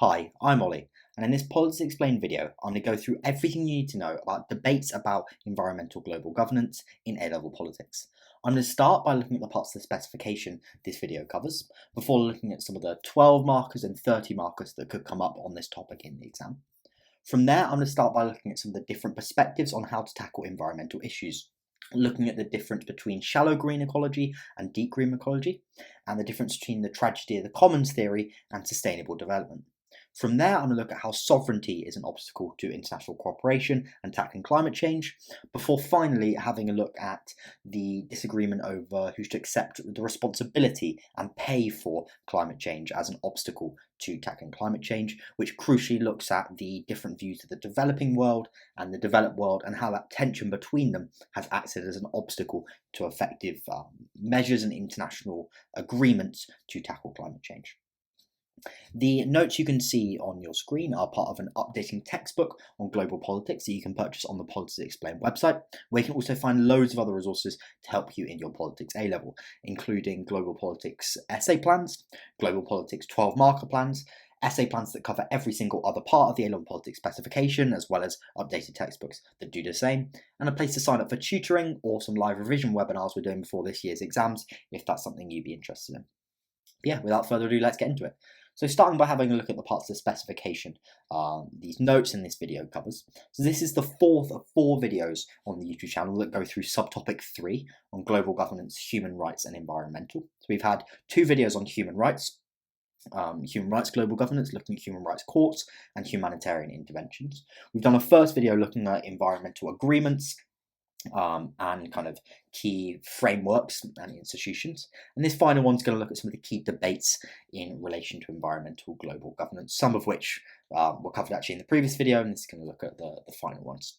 Hi, I'm Ollie, and in this Politics Explained video, I'm going to go through everything you need to know about debates about environmental global governance in A Level Politics. I'm going to start by looking at the parts of the specification this video covers, before looking at some of the 12 markers and 30 markers that could come up on this topic in the exam. From there, I'm going to start by looking at some of the different perspectives on how to tackle environmental issues, looking at the difference between shallow green ecology and deep green ecology, and the difference between the tragedy of the commons theory and sustainable development. From there, I'm going to look at how sovereignty is an obstacle to international cooperation and tackling climate change, before finally having a look at the disagreement over who should accept the responsibility and pay for climate change as an obstacle to tackling climate change, which crucially looks at the different views of the developing world and the developed world and how that tension between them has acted as an obstacle to effective measures and international agreements to tackle climate change. The notes you can see on your screen are part of an updating textbook on global politics that you can purchase on the Politics Explained website, where you can also find loads of other resources to help you in your politics A level, including global politics essay plans, global politics 12 marker plans, essay plans that cover every single other part of the A Level Politics specification, as well as updated textbooks that do the same, and a place to sign up for tutoring or some live revision webinars we're doing before this year's exams, if that's something you'd be interested in. But yeah, without further ado, let's get into it. So starting by having a look at the parts of the specification these notes in this video covers. So this is the fourth of 4 videos on the YouTube channel that go through subtopic 3 on global governance, human rights and environmental. So we've had 2 videos on human rights global governance, looking at human rights courts and humanitarian interventions. We've done a first video looking at environmental agreements, and kind of key frameworks and institutions. And this final one's going to look at some of the key debates in relation to environmental global governance, some of which were covered actually in the previous video, and this is going to look at the final ones.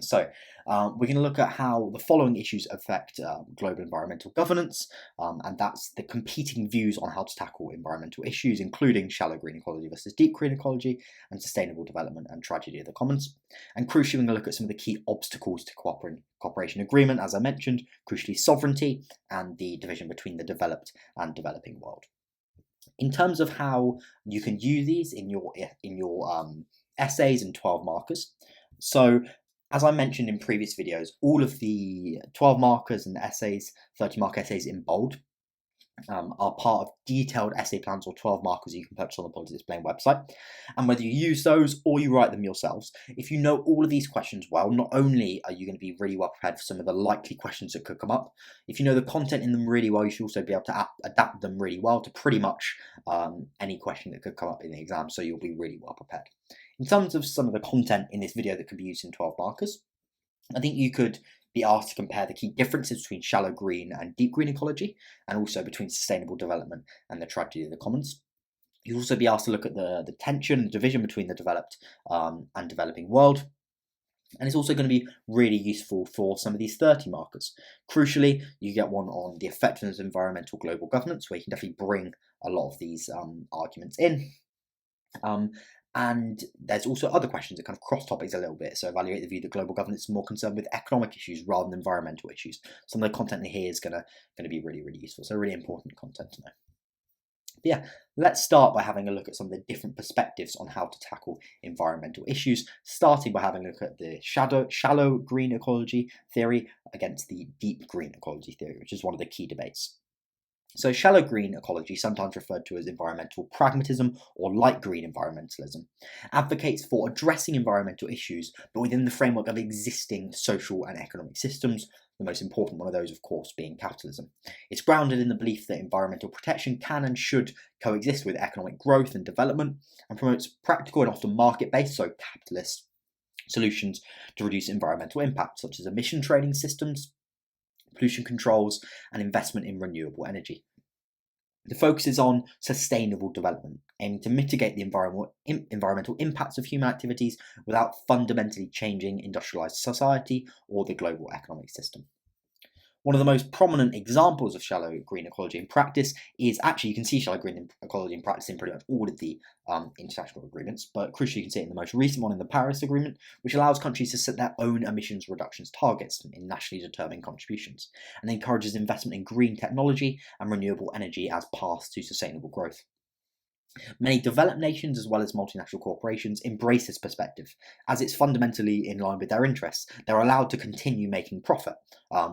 So we're going to look at how the following issues affect global environmental governance, and that's the competing views on how to tackle environmental issues, including shallow green ecology versus deep green ecology, and sustainable development and tragedy of the commons. And crucially, we're going to look at some of the key obstacles to cooperation agreement, as I mentioned, crucially sovereignty and the division between the developed and developing world. In terms of how you can use these in your essays and 12 markers, so as I mentioned in previous videos, all of the 12 markers and the essays, 30 mark essays in bold, are part of detailed essay plans or 12 markers you can purchase on the Politics Explained website. And whether you use those or you write them yourselves, if you know all of these questions well, not only are you going to be really well prepared for some of the likely questions that could come up, if you know the content in them really well, you should also be able to adapt them really well to pretty much any question that could come up in the exam, so you'll be really well prepared. In terms of some of the content in this video that could be used in 12 markers, I think you could be asked to compare the key differences between shallow green and deep green ecology, and also between sustainable development and the tragedy of the commons. You'll also be asked to look at the tension and division between the developed and developing world. And it's also going to be really useful for some of these 30 markers. Crucially, you get one on the effectiveness of environmental global governance, where you can definitely bring a lot of these arguments in. And there's also other questions that kind of cross topics a little bit. So evaluate the view that global governance is more concerned with economic issues rather than environmental issues. Some of the content in here is going to be really, really useful. So really important content to know. But yeah, let's start by having a look at some of the different perspectives on how to tackle environmental issues, starting by having a look at the shallow green ecology theory against the deep green ecology theory, which is one of the key debates. So shallow green ecology, sometimes referred to as environmental pragmatism or light green environmentalism, advocates for addressing environmental issues, but within the framework of existing social and economic systems, the most important one of those, of course, being capitalism. It's grounded in the belief that environmental protection can and should coexist with economic growth and development, and promotes practical and often market-based, so capitalist, solutions to reduce environmental impact, such as emission trading systems, pollution controls, and investment in renewable energy. The focus is on sustainable development, aiming to mitigate the environmental impacts of human activities without fundamentally changing industrialized society or the global economic system. One of the most prominent examples of shallow green ecology in practice is actually, you can see shallow green ecology in practice in pretty much all of the international agreements, but crucially you can see it in the most recent one, in the Paris Agreement, which allows countries to set their own emissions reductions targets in nationally determined contributions, and encourages investment in green technology and renewable energy as paths to sustainable growth. Many developed nations, as well as multinational corporations, embrace this perspective, as it's fundamentally in line with their interests. They're allowed to continue making profit,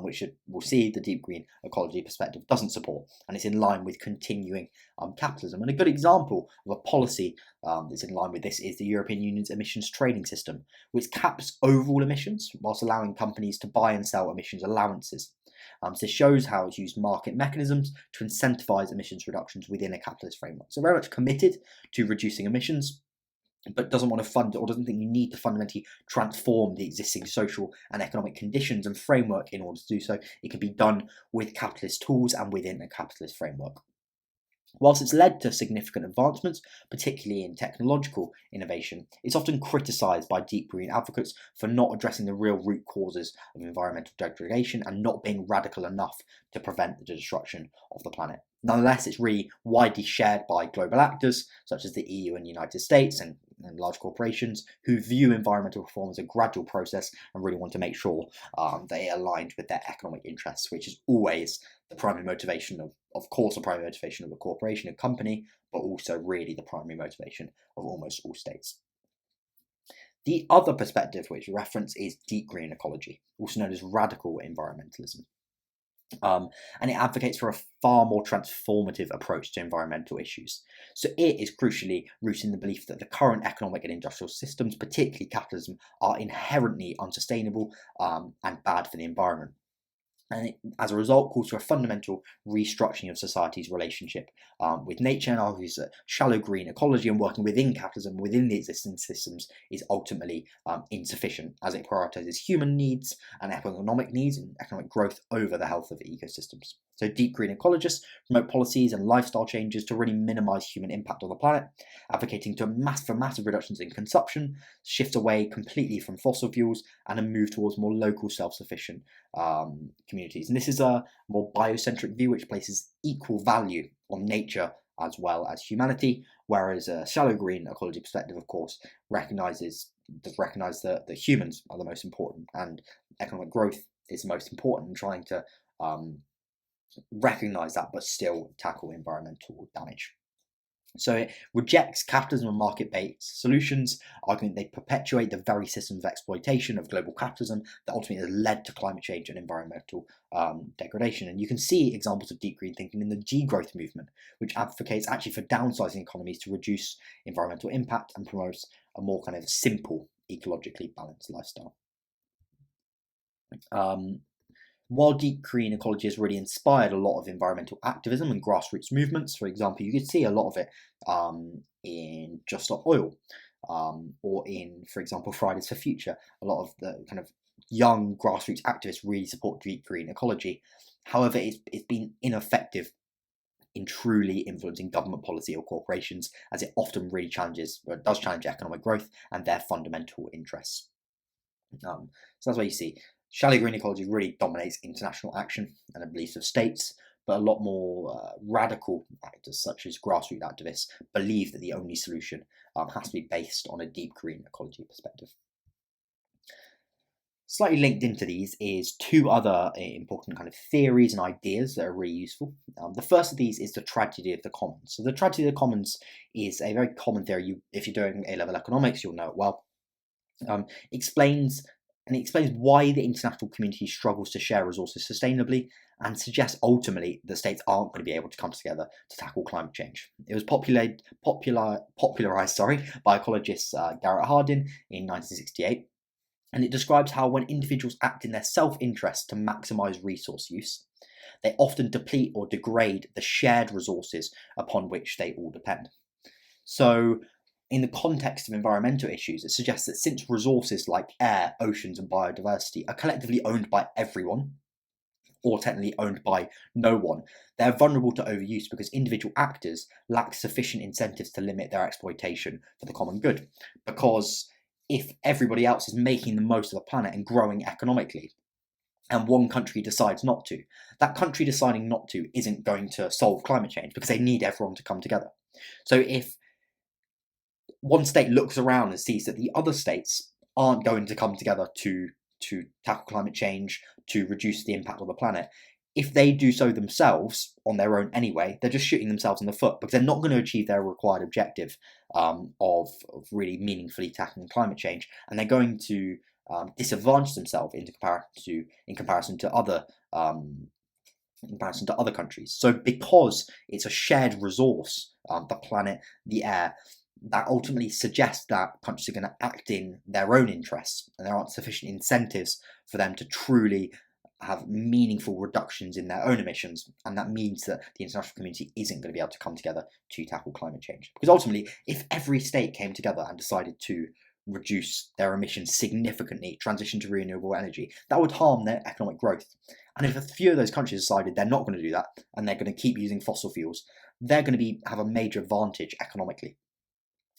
which we'll see the deep green ecology perspective doesn't support, and it's in line with continuing capitalism. And a good example of a policy that's in line with this is the European Union's emissions trading system, which caps overall emissions whilst allowing companies to buy and sell emissions allowances. So this shows how it's used market mechanisms to incentivize emissions reductions within a capitalist framework. So very much committed to reducing emissions, but doesn't want to fund or doesn't think you need to fundamentally transform the existing social and economic conditions and framework in order to do so. It can be done with capitalist tools and within a capitalist framework. Whilst it's led to significant advancements, particularly in technological innovation, it's often criticised by deep green advocates for not addressing the real root causes of environmental degradation and not being radical enough to prevent the destruction of the planet. Nonetheless, it's really widely shared by global actors such as the EU and United States and large corporations who view environmental reform as a gradual process and really want to make sure they are aligned with their economic interests, which is always the primary motivation of course, the primary motivation of a corporation, a company, but also really the primary motivation of almost all states. The other perspective which we reference is deep green ecology, also known as radical environmentalism. And it advocates for a far more transformative approach to environmental issues. So it is crucially rooted in the belief that the current economic and industrial systems, particularly capitalism, are inherently unsustainable and bad for the environment. And it, as a result, calls for a fundamental restructuring of society's relationship with nature, and argues that shallow green ecology and working within capitalism, within the existing systems, is ultimately insufficient, as it prioritises human needs and economic needs and economic growth over the health of ecosystems. So deep green ecologists promote policies and lifestyle changes to really minimise human impact on the planet, advocating for massive reductions in consumption, shift away completely from fossil fuels, and a move towards more local self-sufficient communities. And this is a more biocentric view which places equal value on nature as well as humanity, whereas a shallow green ecology perspective, of course, does recognise that humans are the most important and economic growth is the most important, trying to recognise that but still tackle environmental damage. So it rejects capitalism and market-based solutions, arguing they perpetuate the very systems of exploitation of global capitalism that ultimately has led to climate change and environmental degradation. And you can see examples of deep green thinking in the degrowth movement, which advocates actually for downsizing economies to reduce environmental impact and promotes a more kind of simple, ecologically balanced lifestyle. While deep green ecology has really inspired a lot of environmental activism and grassroots movements, for example, you could see a lot of it in Just Stop Oil, or in, for example, Fridays for Future. A lot of the kind of young grassroots activists really support deep green ecology. However, it's been ineffective in truly influencing government policy or corporations, as it often really does challenge economic growth and their fundamental interests. So that's why you see shallow green ecology really dominates international action and the beliefs of states, but a lot more radical actors, such as grassroots activists, believe that the only solution has to be based on a deep green ecology perspective. Slightly linked into these is two other important kind of theories and ideas that are really useful. The first of these is the tragedy of the commons. So the tragedy of the commons is a very common theory. If you're doing A-level economics, you'll know it well. Explains why the international community struggles to share resources sustainably and suggests ultimately that states aren't going to be able to come together to tackle climate change. It was popularised by ecologist Garrett Hardin in 1968, and it describes how when individuals act in their self-interest to maximise resource use, they often deplete or degrade the shared resources upon which they all depend. So in the context of environmental issues, it suggests that since resources like air, oceans, and biodiversity are collectively owned by everyone, or technically owned by no one, they're vulnerable to overuse because individual actors lack sufficient incentives to limit their exploitation for the common good. Because if everybody else is making the most of the planet and growing economically, and one country decides not to, that country deciding not to isn't going to solve climate change because they need everyone to come together. So if one state looks around and sees that the other states aren't going to come together to tackle climate change, to reduce the impact on the planet, if they do so themselves on their own anyway, they're just shooting themselves in the foot, because they're not going to achieve their required objective of really meaningfully tackling climate change, and they're going to disadvantage themselves in comparison to other countries. So because it's a shared resource, the planet, the air, that ultimately suggests that countries are going to act in their own interests, and there aren't sufficient incentives for them to truly have meaningful reductions in their own emissions, and that means that the international community isn't going to be able to come together to tackle climate change. Because ultimately, if every state came together and decided to reduce their emissions significantly, transition to renewable energy, that would harm their economic growth. And if a few of those countries decided they're not going to do that, and they're going to keep using fossil fuels, they're going to have a major advantage economically.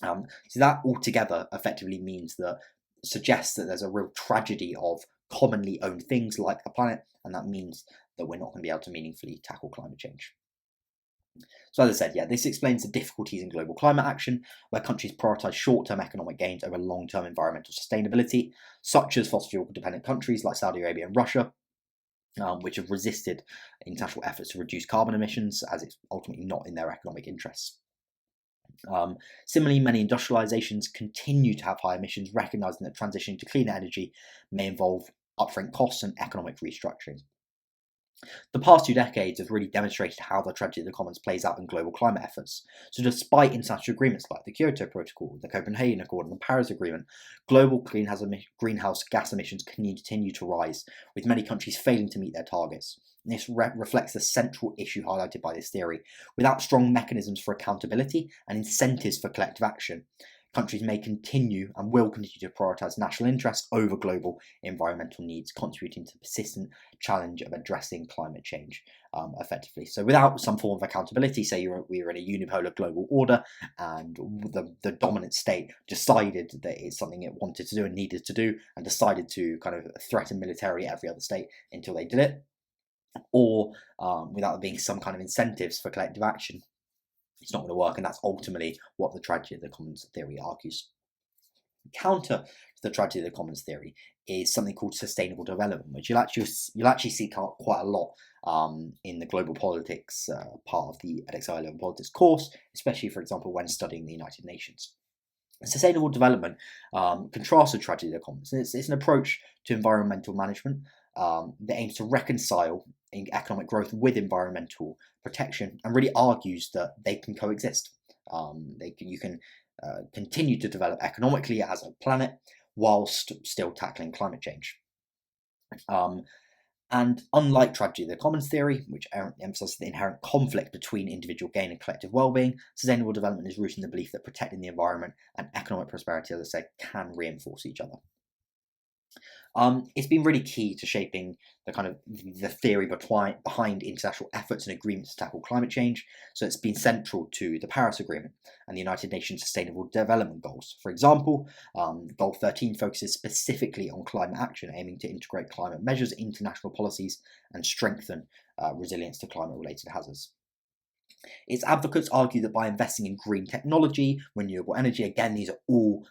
So that altogether effectively suggests that there's a real tragedy of commonly owned things like the planet, and that means that we're not going to be able to meaningfully tackle climate change. So as I said, this explains the difficulties in global climate action, where countries prioritise short-term economic gains over long-term environmental sustainability, such as fossil fuel-dependent countries like Saudi Arabia and Russia, which have resisted international efforts to reduce carbon emissions, as it's ultimately not in their economic interests. Similarly, many industrializations continue to have high emissions, recognizing that transitioning to cleaner energy may involve upfront costs and economic restructuring. The past 2 decades have really demonstrated how the tragedy of the commons plays out in global climate efforts. So despite international agreements like the Kyoto Protocol, the Copenhagen Accord and the Paris Agreement, global greenhouse gas emissions continue to rise, with many countries failing to meet their targets. And this reflects the central issue highlighted by this theory. Without strong mechanisms for accountability and incentives for collective action, countries may continue and will continue to prioritise national interests over global environmental needs, contributing to the persistent challenge of addressing climate change effectively. So without some form of accountability, say we were in a unipolar global order and the dominant state decided that it's something it wanted to do and needed to do, and decided to kind of threaten militarily every other state until they did it, or without there being some kind of incentives for collective action, it's not going to work, and that's ultimately what the tragedy of the commons theory argues. Counter to the tragedy of the commons theory is something called sustainable development, which you'll actually see quite a lot in the global politics part of the Edexcel A Level Politics course, especially, for example, when studying the United Nations. Sustainable development contrasts the tragedy of the commons. It's an approach to environmental management that aims to reconcile economic growth with environmental protection, and really argues that they can coexist. You can continue to develop economically as a planet whilst still tackling climate change. And unlike tragedy of the commons theory, which emphasizes the inherent conflict between individual gain and collective well-being, sustainable development is rooted in the belief that protecting the environment and economic prosperity, as I said, can reinforce each other. It's been really key to shaping the theory behind international efforts and agreements to tackle climate change. So it's been central to the Paris Agreement and the United Nations Sustainable Development Goals. For example, Goal 13 focuses specifically on climate action, aiming to integrate climate measures into national policies and strengthen resilience to climate-related hazards. Its advocates argue that by investing in green technology, renewable energy, again, these are all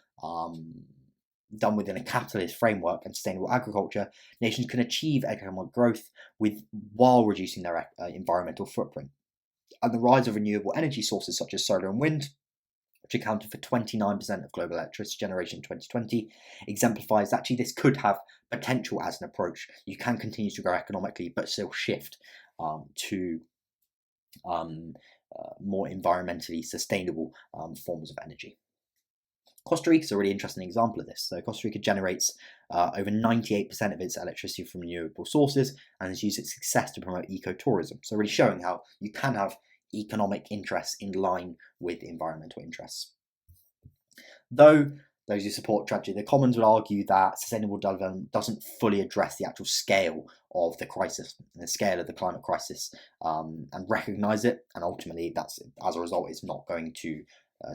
done within a capitalist framework, and sustainable agriculture, nations can achieve economic growth while reducing their environmental footprint. And the rise of renewable energy sources such as solar and wind, which accounted for 29% of global electricity generation in 2020, exemplifies actually this could have potential as an approach. You can continue to grow economically, but still shift to more environmentally sustainable forms of energy. Costa Rica is a really interesting example of this. So Costa Rica generates over 98% of its electricity from renewable sources, and has used its success to promote ecotourism. So really showing how you can have economic interests in line with environmental interests. Though those who support tragedy of the commons would argue that sustainable development doesn't fully address the actual scale of the crisis, the scale of the climate crisis, and recognise it, and ultimately that's, as a result, it's not going to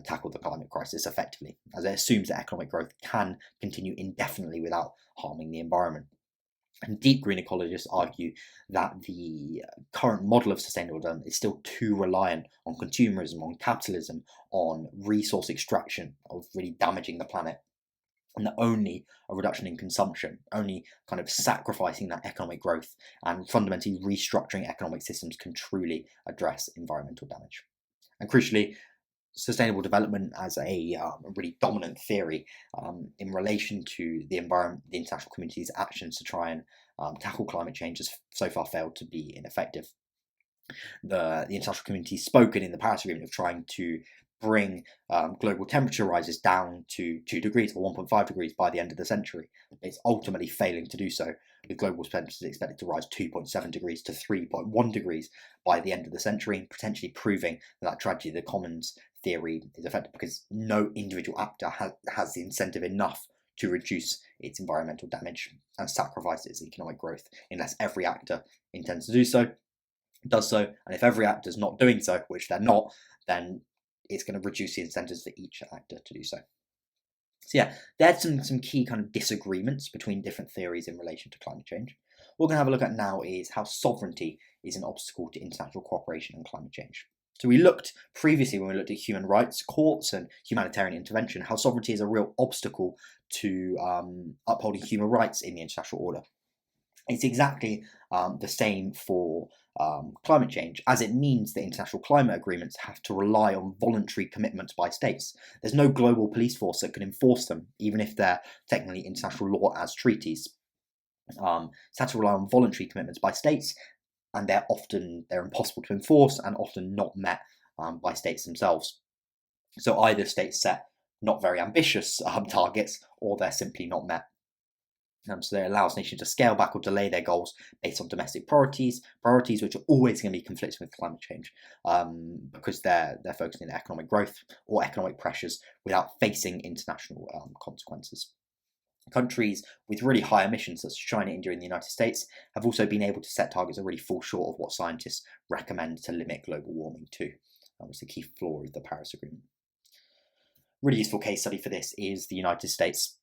tackle the climate crisis effectively, as it assumes that economic growth can continue indefinitely without harming the environment. And deep green ecologists argue that the current model of sustainable development is still too reliant on consumerism, on capitalism, on resource extraction, of really damaging the planet. and that only a reduction in consumption, only kind of sacrificing that economic growth and fundamentally restructuring economic systems can truly address environmental damage. And crucially, sustainable development as a really dominant theory in relation to the environment, the international community's actions to try and tackle climate change has so far failed to be ineffective. The international community spoken in the Paris Agreement of trying to bring global temperature rises down to 2 degrees or 1.5 degrees by the end of the century. It's ultimately failing to do so, with global temperatures expected to rise 2.7 degrees to 3.1 degrees by the end of the century, potentially proving that tragedy of the commons theory is effective because no individual actor has the incentive enough to reduce its environmental damage and sacrifice its economic growth unless every actor intends to do so, does so, and if every actor is not doing so, which they're not, then it's going to reduce the incentives for each actor to do so. So yeah, there's some key kind of disagreements between different theories in relation to climate change. What we're going to have a look at now is how sovereignty is an obstacle to international cooperation and climate change. So we looked previously, when we looked at human rights courts and humanitarian intervention, how sovereignty is a real obstacle to upholding human rights in the international order. It's exactly the same for climate change, as it means that international climate agreements have to rely on voluntary commitments by states. There's no global police force that can enforce them, even if they're technically international law as treaties. It's had to rely on voluntary commitments by states, and they're impossible to enforce and often not met by states themselves. So either states set not very ambitious targets, or they're simply not met. So they allows nations to scale back or delay their goals based on domestic priorities which are always going to be conflicting with climate change, because they're focusing on economic growth or economic pressures without facing international consequences. Countries with really high emissions, such as China, India, and the United States, have also been able to set targets that really fall short of what scientists recommend to limit global warming to. That was the key flaw of the Paris Agreement. Really useful case study for this is the United States,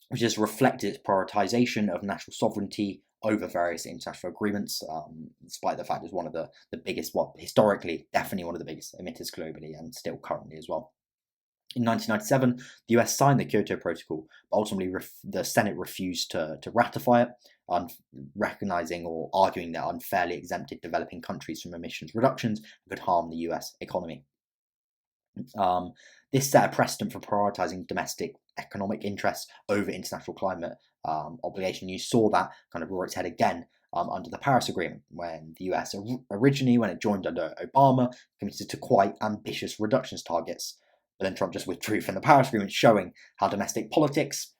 which has reflected its prioritisation of national sovereignty over various international agreements, despite the fact it's one of the biggest, historically, definitely one of the biggest emitters globally, and still currently as well. In 1997, the US signed the Kyoto Protocol, but ultimately the Senate refused to ratify it, recognising or arguing that unfairly exempted developing countries from emissions reductions could harm the US economy. This set a precedent for prioritising domestic economic interests over international climate obligation. You saw that kind of rear its head again under the Paris Agreement, when the US originally, when it joined under Obama, committed to quite ambitious reductions targets. But then Trump just withdrew from the Paris Agreement, showing how domestic politics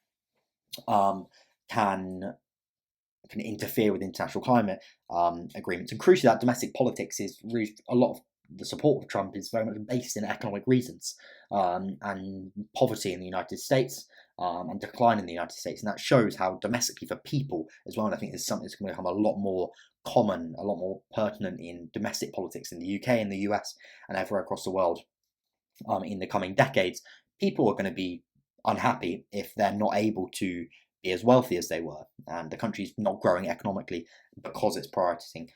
can interfere with international climate agreements. And crucially, that domestic politics is really, a lot of the support of Trump is very much based in economic reasons, and poverty in the United States, and decline in the United States. And that shows how domestically for people as well, and I think it's something that's going to become a lot more common, a lot more pertinent in domestic politics in the UK, in the US, and everywhere across the world in the coming decades. People are going to be unhappy if they're not able to be as wealthy as they were, and the country's not growing economically because it's prioritizing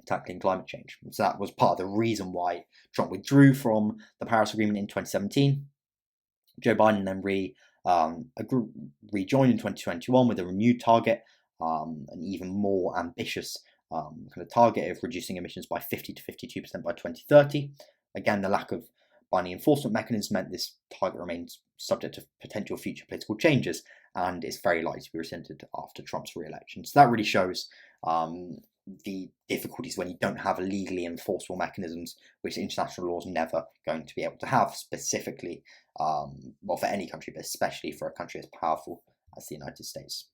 tackling climate change. So that was part of the reason why Trump withdrew from the Paris Agreement in 2017. Joe Biden then rejoined in 2021 with a renewed target, an even more ambitious kind of target of reducing emissions by 50 to 52% by 2030. Again, the lack of binding enforcement mechanisms meant this target remains subject to potential future political changes, and it's very likely to be rescinded after Trump's re-election. So that really shows the difficulties when you don't have legally enforceable mechanisms, which international law is never going to be able to have, specifically, for any country, but especially for a country as powerful as the United States.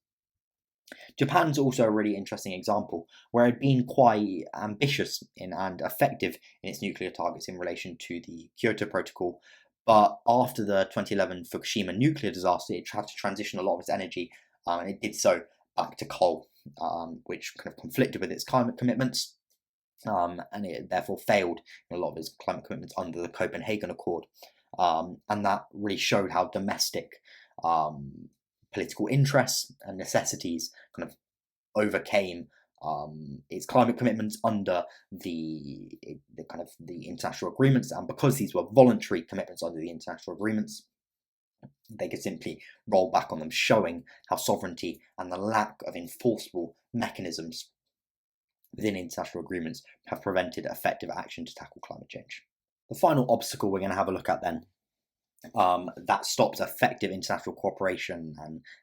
Japan's also a really interesting example, where it had been quite ambitious and effective in its nuclear targets in relation to the Kyoto Protocol, but after the 2011 Fukushima nuclear disaster, it had to transition a lot of its energy, and it did so back to coal, which kind of conflicted with its climate commitments, and it therefore failed in a lot of its climate commitments under the Copenhagen Accord. And that really showed how domestic political interests and necessities kind of overcame its climate commitments under the international agreements, and because these were voluntary commitments under the international agreements, they could simply roll back on them, showing how sovereignty and the lack of enforceable mechanisms within international agreements have prevented effective action to tackle climate change. The final obstacle we're going to have a look at then that stops effective international cooperation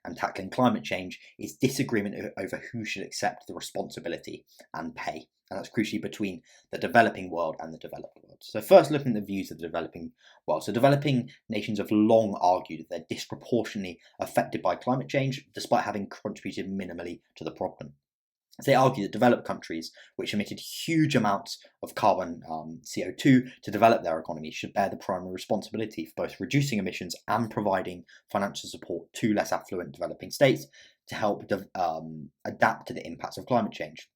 and tackling climate change is disagreement over who should accept the responsibility and pay. And that's crucially between the developing world and the developed world. So first, looking at the views of the developing world. So developing nations have long argued that they're disproportionately affected by climate change, despite having contributed minimally to the problem. They argue that developed countries, which emitted huge amounts of carbon CO2 to develop their economies, should bear the primary responsibility for both reducing emissions and providing financial support to less affluent developing states to help adapt to the impacts of climate change.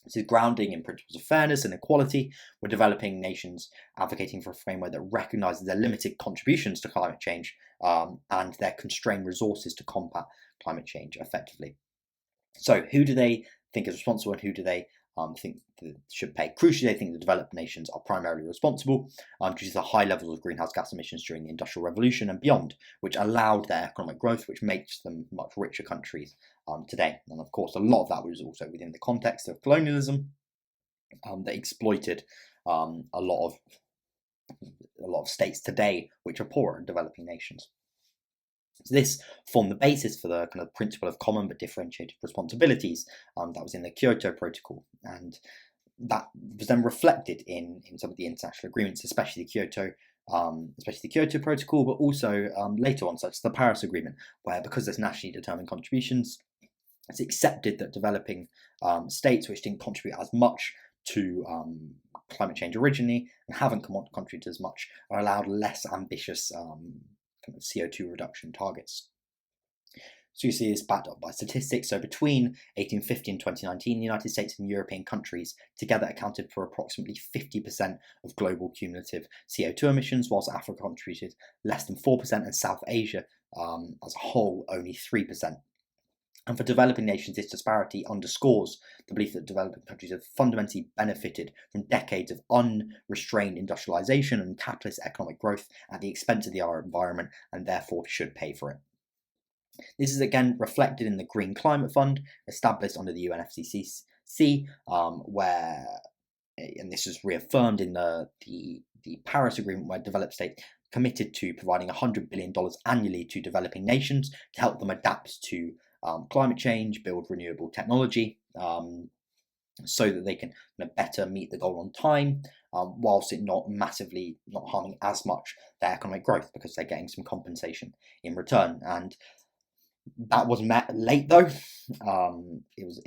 This is grounding in principles of fairness and equality, with developing nations advocating for a framework that recognises their limited contributions to climate change and their constrained resources to combat climate change effectively. So who do they think is responsible and who do they think that should pay? Crucially, they think the developed nations are primarily responsible due to the high levels of greenhouse gas emissions during the Industrial Revolution and beyond, which allowed their economic growth, which makes them much richer countries today. And of course, a lot of that was also within the context of colonialism that exploited a lot of states today which are poorer and developing nations. So this formed the basis for the kind of principle of common but differentiated responsibilities that was in the Kyoto Protocol, and that was then reflected in some of the international agreements, especially the Kyoto Protocol, but also later on, such as the Paris Agreement, where because there's nationally determined contributions, it's accepted that developing states which didn't contribute as much to climate change originally and haven't contributed as much are allowed less ambitious kind of CO2 reduction targets. So you see this backed up by statistics. So between 1850 and 2019, the United States and European countries together accounted for approximately 50% of global cumulative CO2 emissions, whilst Africa contributed less than 4% and South Asia as a whole only 3%. And for developing nations, this disparity underscores the belief that developing countries have fundamentally benefited from decades of unrestrained industrialization and capitalist economic growth at the expense of the environment, and therefore should pay for it. This is again reflected in the Green Climate Fund, established under the UNFCCC, where, and this is reaffirmed in the Paris Agreement, where developed states committed to providing $100 billion annually to developing nations to help them adapt to climate change, build renewable technology, so that they can better meet the goal on time, whilst it not harming as much their economic growth, because they're getting some compensation in return. And that was met late though. It was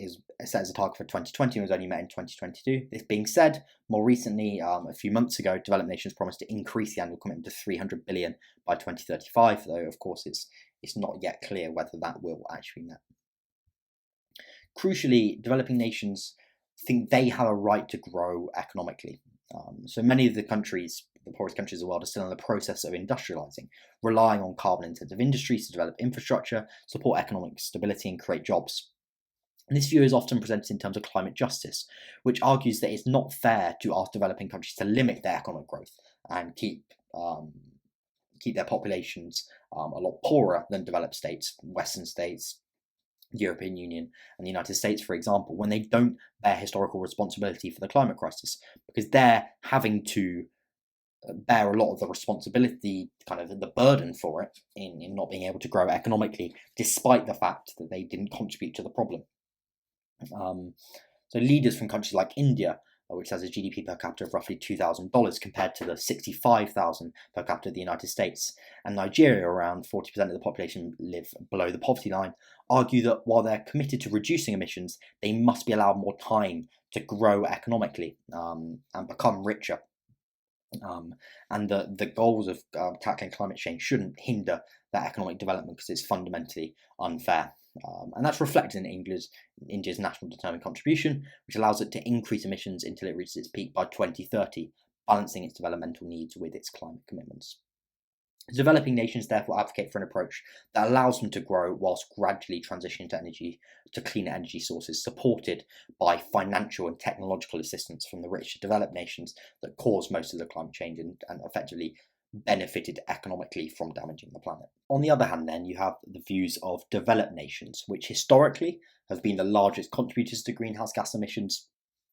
set as a target for 2020 and was only met in 2022. This being said, more recently, a few months ago, developed nations promised to increase the annual commitment to 300 billion by 2035, though of course it's not yet clear whether that will actually be met. Crucially, developing nations think they have a right to grow economically. So many of the poorest countries of the world, are still in the process of industrializing, relying on carbon-intensive industries to develop infrastructure, support economic stability, and create jobs. And this view is often presented in terms of climate justice, which argues that it's not fair to ask developing countries to limit their economic growth and keep their populations a lot poorer than developed states, Western states, the European Union and the United States, for example, when they don't bear historical responsibility for the climate crisis, because they're having to bear a lot of the responsibility, kind of the burden for it, in not being able to grow economically, despite the fact that they didn't contribute to the problem. So leaders from countries like India, which has a GDP per capita of roughly $2,000 compared to the $65,000 per capita of the United States, and Nigeria, around 40% of the population live below the poverty line, argue that while they're committed to reducing emissions, they must be allowed more time to grow economically and become richer. And the goals of tackling climate change shouldn't hinder that economic development, because it's fundamentally unfair. And that's reflected in India's national determined contribution, which allows it to increase emissions until it reaches its peak by 2030, balancing its developmental needs with its climate commitments. Developing nations therefore advocate for an approach that allows them to grow whilst gradually transitioning to cleaner energy sources, supported by financial and technological assistance from the rich developed nations that cause most of the climate change and effectively benefited economically from damaging the planet. On the other hand, then, you have the views of developed nations, which historically have been the largest contributors to greenhouse gas emissions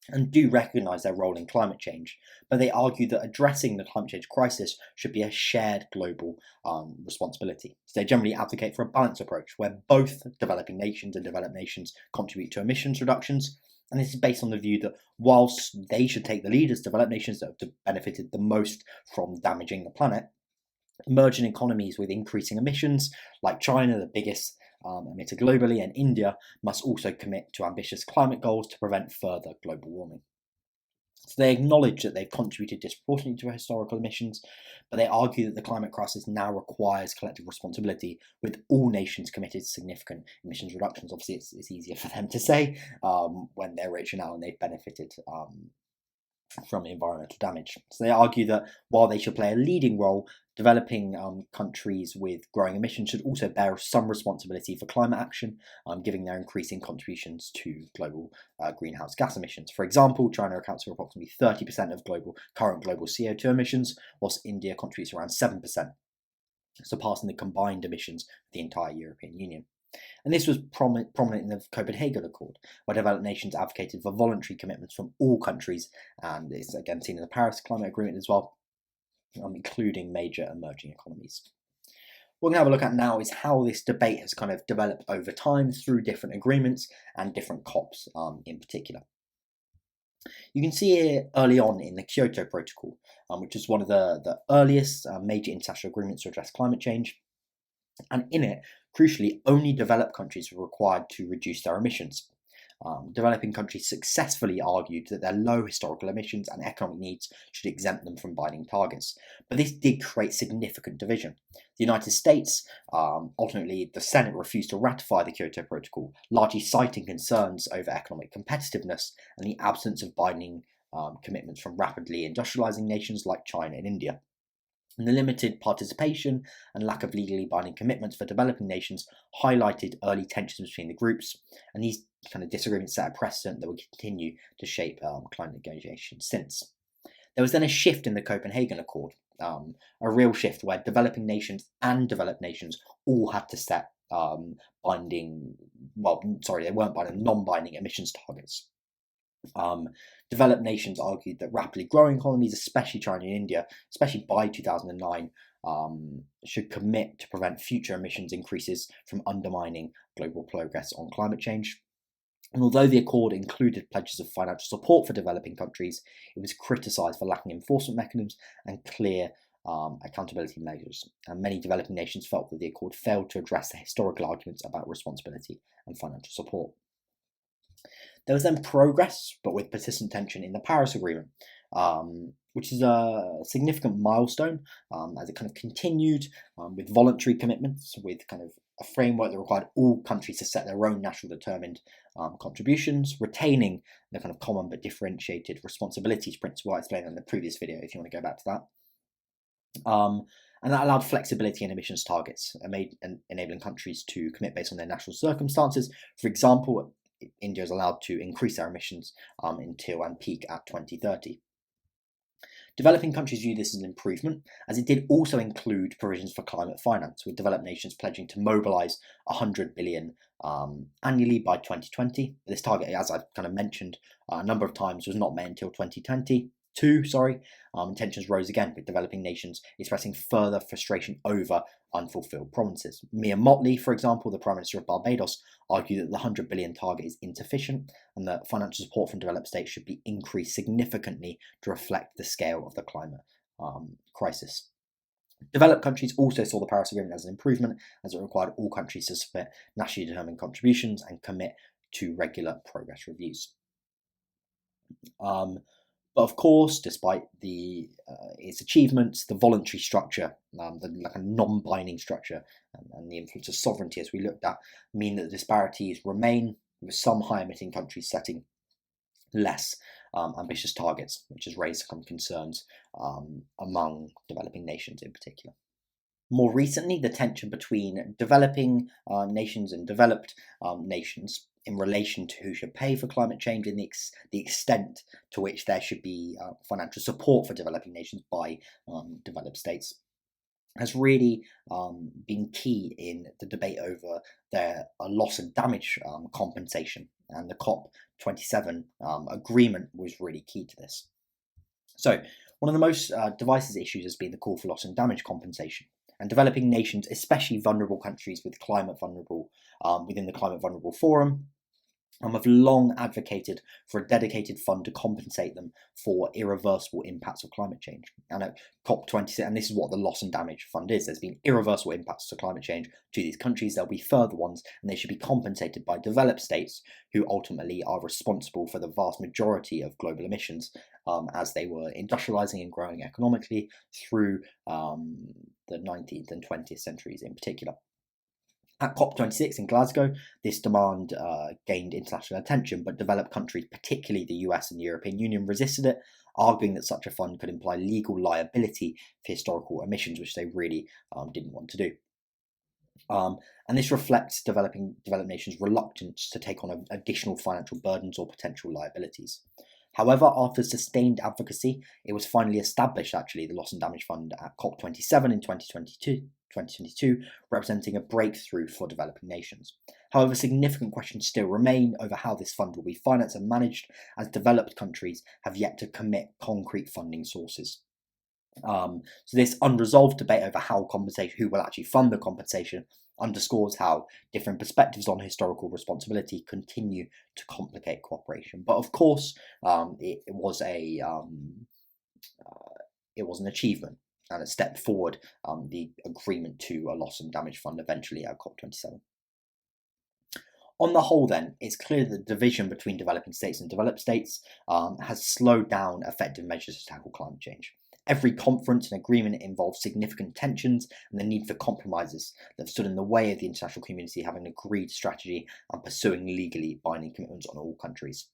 and do recognise their role in climate change, but they argue that addressing the climate change crisis should be a shared global responsibility. So they generally advocate for a balanced approach where both developing nations and developed nations contribute to emissions reductions, and this is based on the view that whilst they should take the lead as developed nations that have benefited the most from damaging the planet, emerging economies with increasing emissions, like China, the biggest emitter globally, and India, must also commit to ambitious climate goals to prevent further global warming. So they acknowledge that they've contributed disproportionately to historical emissions, but they argue that the climate crisis now requires collective responsibility, with all nations committed to significant emissions reductions. Obviously, it's easier for them to say when they're richer now and they've benefited from environmental damage. So they argue that while they should play a leading role, developing countries with growing emissions should also bear some responsibility for climate action, given their increasing contributions to global greenhouse gas emissions. For example, China accounts for approximately 30% of current global CO2 emissions, whilst India contributes around 7%, surpassing the combined emissions of the entire European Union. And this was prominent in the Copenhagen Accord, where developed nations advocated for voluntary commitments from all countries, and it's again seen in the Paris Climate Agreement as well, including major emerging economies. What we're going to have a look at now is how this debate has kind of developed over time through different agreements and different COPs in particular. You can see here early on in the Kyoto Protocol, which is one of the earliest major international agreements to address climate change. And in it, crucially, only developed countries were required to reduce their emissions. Developing countries successfully argued that their low historical emissions and economic needs should exempt them from binding targets. But this did create significant division. The United States, ultimately, the Senate refused to ratify the Kyoto Protocol, largely citing concerns over economic competitiveness and the absence of binding commitments from rapidly industrializing nations like China and India. And the limited participation and lack of legally binding commitments for developing nations highlighted early tensions between the groups, and these kind of disagreements set a precedent that would continue to shape climate negotiations since. There was then a shift in the Copenhagen Accord, a real shift where developing nations and developed nations all had to set non-binding emissions targets. Developed nations argued that rapidly growing economies, especially China and India, especially by 2009, should commit to prevent future emissions increases from undermining global progress on climate change. And although the accord included pledges of financial support for developing countries, it was criticised for lacking enforcement mechanisms and clear accountability measures. And many developing nations felt that the accord failed to address the historical arguments about responsibility and financial support. There was then progress, but with persistent tension in the Paris Agreement, which is a significant milestone as it kind of continued with voluntary commitments, with kind of a framework that required all countries to set their own national determined contributions, retaining the kind of common but differentiated responsibilities principle I explained in the previous video, if you want to go back to that. And that allowed flexibility in emissions targets, enabling countries to commit based on their national circumstances. For example, India is allowed to increase their emissions until and peak at 2030. Developing countries view this as an improvement, as it did also include provisions for climate finance, with developed nations pledging to mobilise 100 billion annually by 2020. This target, as I've kind of mentioned a number of times, was not met until 2022. Tensions rose again, with developing nations expressing further frustration over unfulfilled promises. Mia Mottley, for example, the Prime Minister of Barbados, argued that the 100 billion target is insufficient and that financial support from developed states should be increased significantly to reflect the scale of the climate crisis. Developed countries also saw the Paris Agreement as an improvement, as it required all countries to submit nationally determined contributions and commit to regular progress reviews. But of course, despite its achievements, the voluntary structure, like a non-binding structure, and the influence of sovereignty, as we looked at, mean that the disparities remain, with some high-emitting countries setting less ambitious targets, which has raised some concerns among developing nations in particular. More recently, the tension between developing nations and developed nations in relation to who should pay for climate change and the extent to which there should be financial support for developing nations by developed states has really been key in the debate over their loss and damage compensation, and the COP27 agreement was really key to this. So, one of the most divisive issues has been the call for loss and damage compensation. And developing nations, especially vulnerable countries within the Climate Vulnerable Forum, have long advocated for a dedicated fund to compensate them for irreversible impacts of climate change. And at COP26, and this is what the loss and damage fund is, there's been irreversible impacts to climate change to these countries. There'll be further ones, and they should be compensated by developed states who ultimately are responsible for the vast majority of global emissions as they were industrializing and growing economically through the 19th and 20th centuries in particular. At COP26 in Glasgow, this demand gained international attention, but developed countries, particularly the US and the European Union, resisted it, arguing that such a fund could imply legal liability for historical emissions, which they really didn't want to do. And this reflects developed nations' reluctance to take on additional financial burdens or potential liabilities. However, after sustained advocacy, it was finally established, actually, the Loss and Damage Fund at COP27 in 2022, representing a breakthrough for developing nations. However, significant questions still remain over how this fund will be financed and managed, as developed countries have yet to commit concrete funding sources. So this unresolved debate over who will actually fund the compensation underscores how different perspectives on historical responsibility continue to complicate cooperation. But of course, it was an achievement and a step forward, the agreement to a loss and damage fund eventually at COP27. On the whole, then, it's clear that the division between developing states and developed states has slowed down effective measures to tackle climate change. Every conference and agreement involves significant tensions and the need for compromises that have stood in the way of the international community having an agreed strategy and pursuing legally binding commitments on all countries.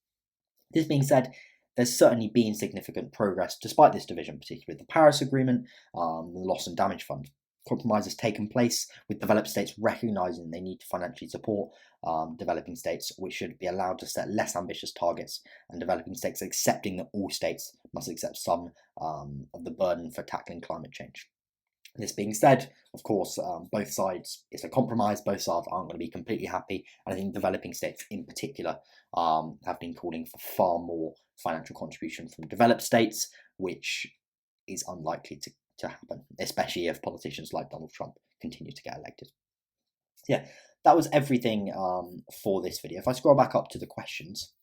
This being said, there's certainly been significant progress despite this division, particularly with the Paris Agreement, the Loss and Damage Fund. Compromise has taken place, with developed states recognising they need to financially support developing states, which should be allowed to set less ambitious targets, and developing states accepting that all states must accept some of the burden for tackling climate change. This being said, of course, both sides, it's a compromise, both sides aren't going to be completely happy, and I think developing states in particular have been calling for far more financial contribution from developed states, which is unlikely to happen, especially if politicians like Donald Trump continue to get elected. Yeah, that was everything for this video. If I scroll back up to the questions,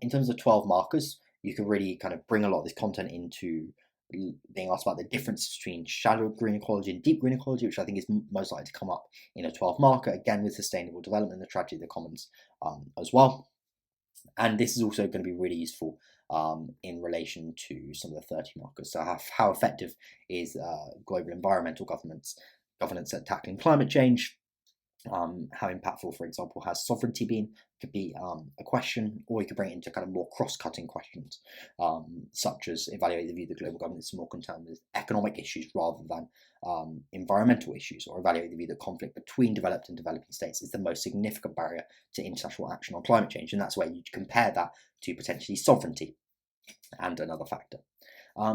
in terms of 12 markers, you can really kind of bring a lot of this content into being asked about the difference between shallow green ecology and deep green ecology, which I think is most likely to come up in a 12 marker, again with sustainable development and the tragedy of the commons as well. And this is also going to be really useful in relation to some of the 30 markers. So how effective is global environmental governance at tackling climate change? How impactful, for example, has sovereignty been? Could be a question, or you could bring it into kind of more cross-cutting questions, such as evaluate the view that global governance is more concerned with economic issues rather than environmental issues, or evaluate the view that conflict between developed and developing states is the most significant barrier to international action on climate change, and that's where you compare that to potentially sovereignty and another factor.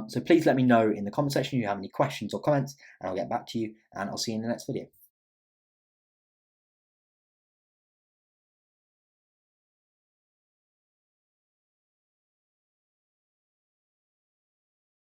So please let me know in the comment section if you have any questions or comments, and I'll get back to you, and I'll see you in the next video.